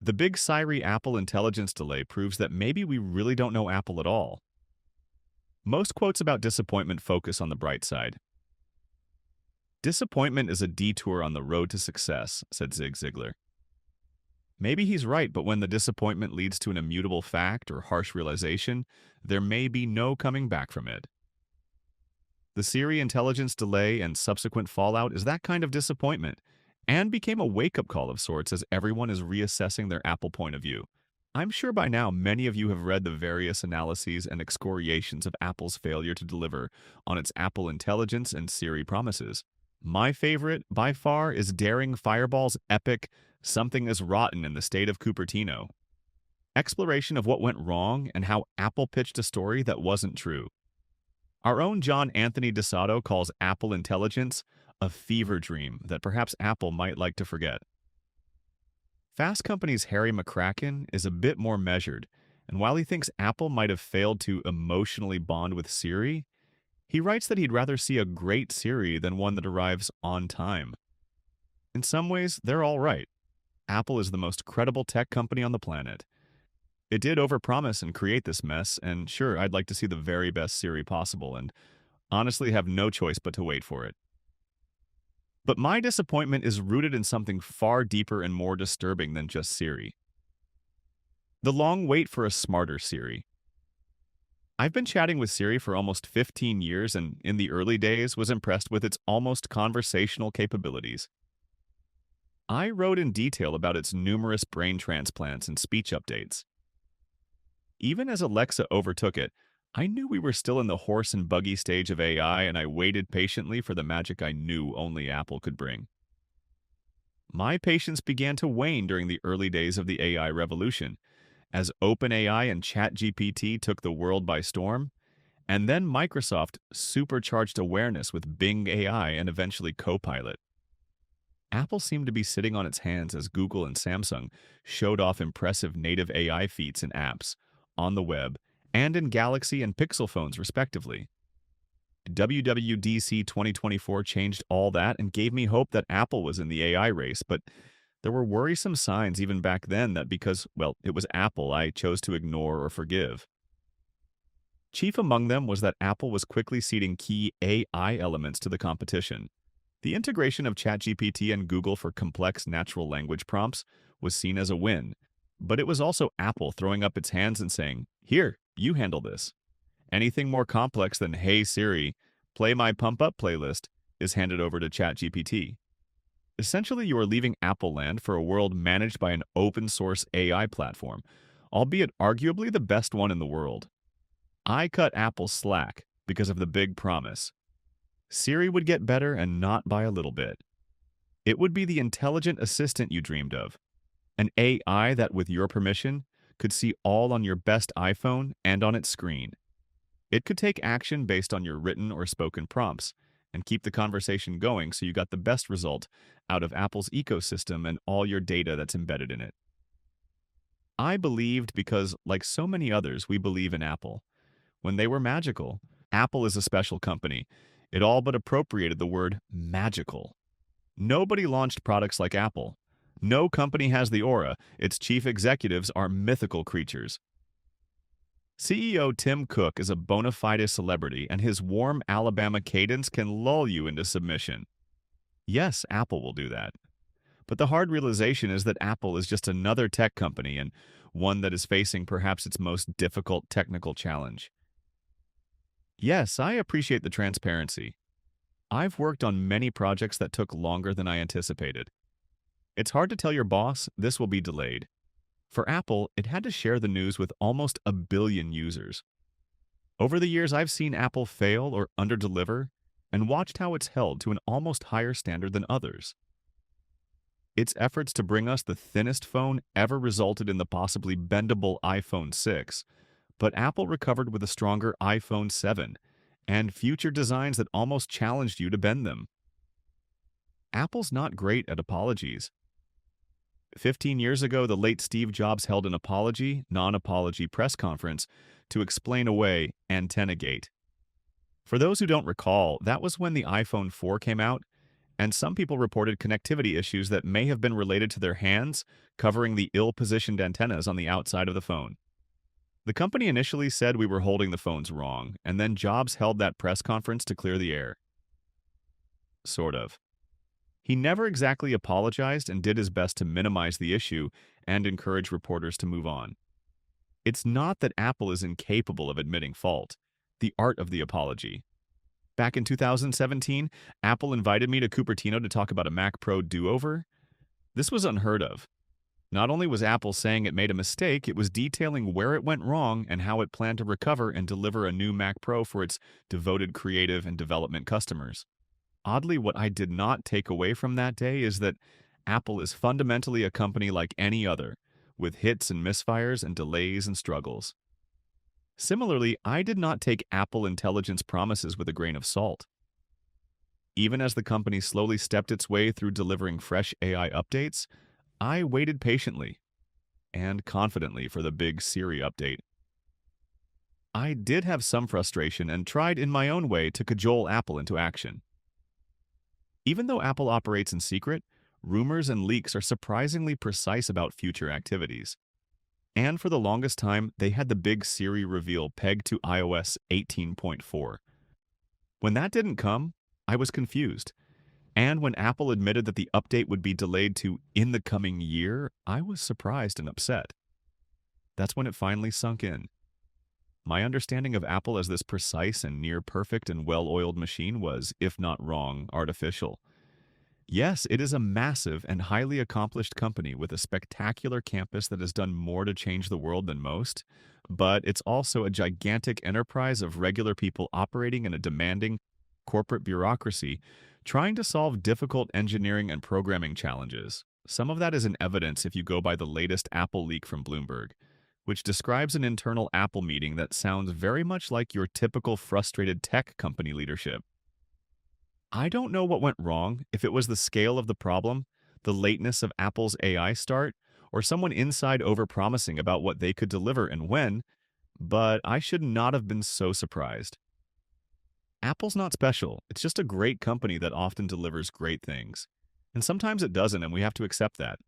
The big Siri Apple intelligence delay proves that maybe we really don't know Apple at all. Most quotes about disappointment focus on the bright side. Disappointment is a detour on the road to success, said Zig Ziglar. Maybe he's right, but when the disappointment leads to an immutable fact or harsh realization, there may be no coming back from it. The Siri intelligence delay and subsequent fallout is that kind of disappointment, and became a wake-up call of sorts as everyone is reassessing their Apple point of view. I'm sure by now many of you have read the various analyses and excoriations of Apple's failure to deliver on its Apple Intelligence and Siri promises. My favorite, by far, is Daring Fireball's epic Something is Rotten in the State of Cupertino exploration of what went wrong and how Apple pitched a story that wasn't true. Our own John Anthony DeSato calls Apple Intelligence a fever dream that perhaps Apple might like to forget. Fast Company's Harry McCracken is a bit more measured, and while he thinks Apple might have failed to emotionally bond with Siri, he writes that he'd rather see a great Siri than one that arrives on time. In some ways, they're all right. Apple is the most credible tech company on the planet. It did overpromise and create this mess, and sure, I'd like to see the very best Siri possible, and honestly have no choice but to wait for it. But my disappointment is rooted in something far deeper and more disturbing than just Siri. The long wait for a smarter Siri. I've been chatting with Siri for almost 15 years and in the early days was impressed with its almost conversational capabilities. I wrote in detail about its numerous brain transplants and speech updates. Even as Alexa overtook it, I knew we were still in the horse and buggy stage of AI, and I waited patiently for the magic I knew only Apple could bring. My patience began to wane during the early days of the AI revolution, as OpenAI and ChatGPT took the world by storm, and then Microsoft supercharged awareness with Bing AI and eventually Copilot. Apple seemed to be sitting on its hands as Google and Samsung showed off impressive native AI feats and apps on the web and in Galaxy and Pixel phones, respectively. WWDC 2024 changed all that and gave me hope that Apple was in the AI race, but there were worrisome signs even back then that because, well, it was Apple, I chose to ignore or forgive. Chief among them was that Apple was quickly ceding key AI elements to the competition. The integration of ChatGPT and Google for complex natural language prompts was seen as a win, but it was also Apple throwing up its hands and saying, "Here, you handle this." Anything more complex than "Hey Siri, play my Pump Up playlist" is handed over to ChatGPT. Essentially, you are leaving Apple land for a world managed by an open-source AI platform, albeit arguably the best one in the world. I cut Apple slack because of the big promise. Siri would get better and not by a little bit. It would be the intelligent assistant you dreamed of, an AI that, with your permission, could see all on your best iPhone and on its screen. It could take action based on your written or spoken prompts and keep the conversation going so you got the best result out of Apple's ecosystem and all your data that's embedded in it. I believed because, like so many others, we believe in Apple. When they were magical, Apple is a special company. It all but appropriated the word magical. Nobody launched products like Apple. No company has the aura. Its chief executives are mythical creatures. CEO Tim Cook is a bona fide celebrity, and his warm Alabama cadence can lull you into submission. Yes, Apple will do that. But the hard realization is that Apple is just another tech company and one that is facing perhaps its most difficult technical challenge. Yes, I appreciate the transparency. I've worked on many projects that took longer than I anticipated. It's hard to tell your boss this will be delayed. For Apple, it had to share the news with almost a billion users. Over the years, I've seen Apple fail or underdeliver and watched how it's held to an almost higher standard than others. Its efforts to bring us the thinnest phone ever resulted in the possibly bendable iPhone 6, but Apple recovered with a stronger iPhone 7 and future designs that almost challenged you to bend them. Apple's not great at apologies. 15 years ago, the late Steve Jobs held an non-apology press conference to explain away AntennaGate. For those who don't recall, that was when the iPhone 4 came out, And some people reported connectivity issues that may have been related to their hands covering the ill-positioned antennas on the outside of the phone. The company initially said we were holding the phones wrong, and then Jobs held that press conference to clear the air. Sort of. He never exactly apologized and did his best to minimize the issue and encourage reporters to move on. It's not that Apple is incapable of admitting fault, the art of the apology. Back in 2017, Apple invited me to Cupertino to talk about a Mac Pro do-over. This was unheard of. Not only was Apple saying it made a mistake, it was detailing where it went wrong and how it planned to recover and deliver a new Mac Pro for its devoted creative and development customers. Oddly, what I did not take away from that day is that Apple is fundamentally a company like any other, with hits and misfires and delays and struggles. Similarly, I did not take Apple Intelligence promises with a grain of salt. Even as the company slowly stepped its way through delivering fresh AI updates, I waited patiently and confidently for the big Siri update. I did have some frustration and tried in my own way to cajole Apple into action. Even though Apple operates in secret, rumors and leaks are surprisingly precise about future activities. And for the longest time, they had the big Siri reveal pegged to iOS 18.4. When that didn't come, I was confused. And when Apple admitted that the update would be delayed to in the coming year, I was surprised and upset. That's when it finally sunk in. My understanding of Apple as this precise and near perfect and well-oiled machine was, if not wrong, artificial. Yes, it is a massive and highly accomplished company with a spectacular campus that has done more to change the world than most, but it's also a gigantic enterprise of regular people operating in a demanding corporate bureaucracy trying to solve difficult engineering and programming challenges. Some of that is in evidence if you go by the latest Apple leak from Bloomberg, which describes an internal Apple meeting that sounds very much like your typical frustrated tech company leadership. I don't know what went wrong, if it was the scale of the problem, the lateness of Apple's AI start, or someone inside overpromising about what they could deliver and when, but I should not have been so surprised. Apple's not special, it's just a great company that often delivers great things. And sometimes it doesn't, and we have to accept that.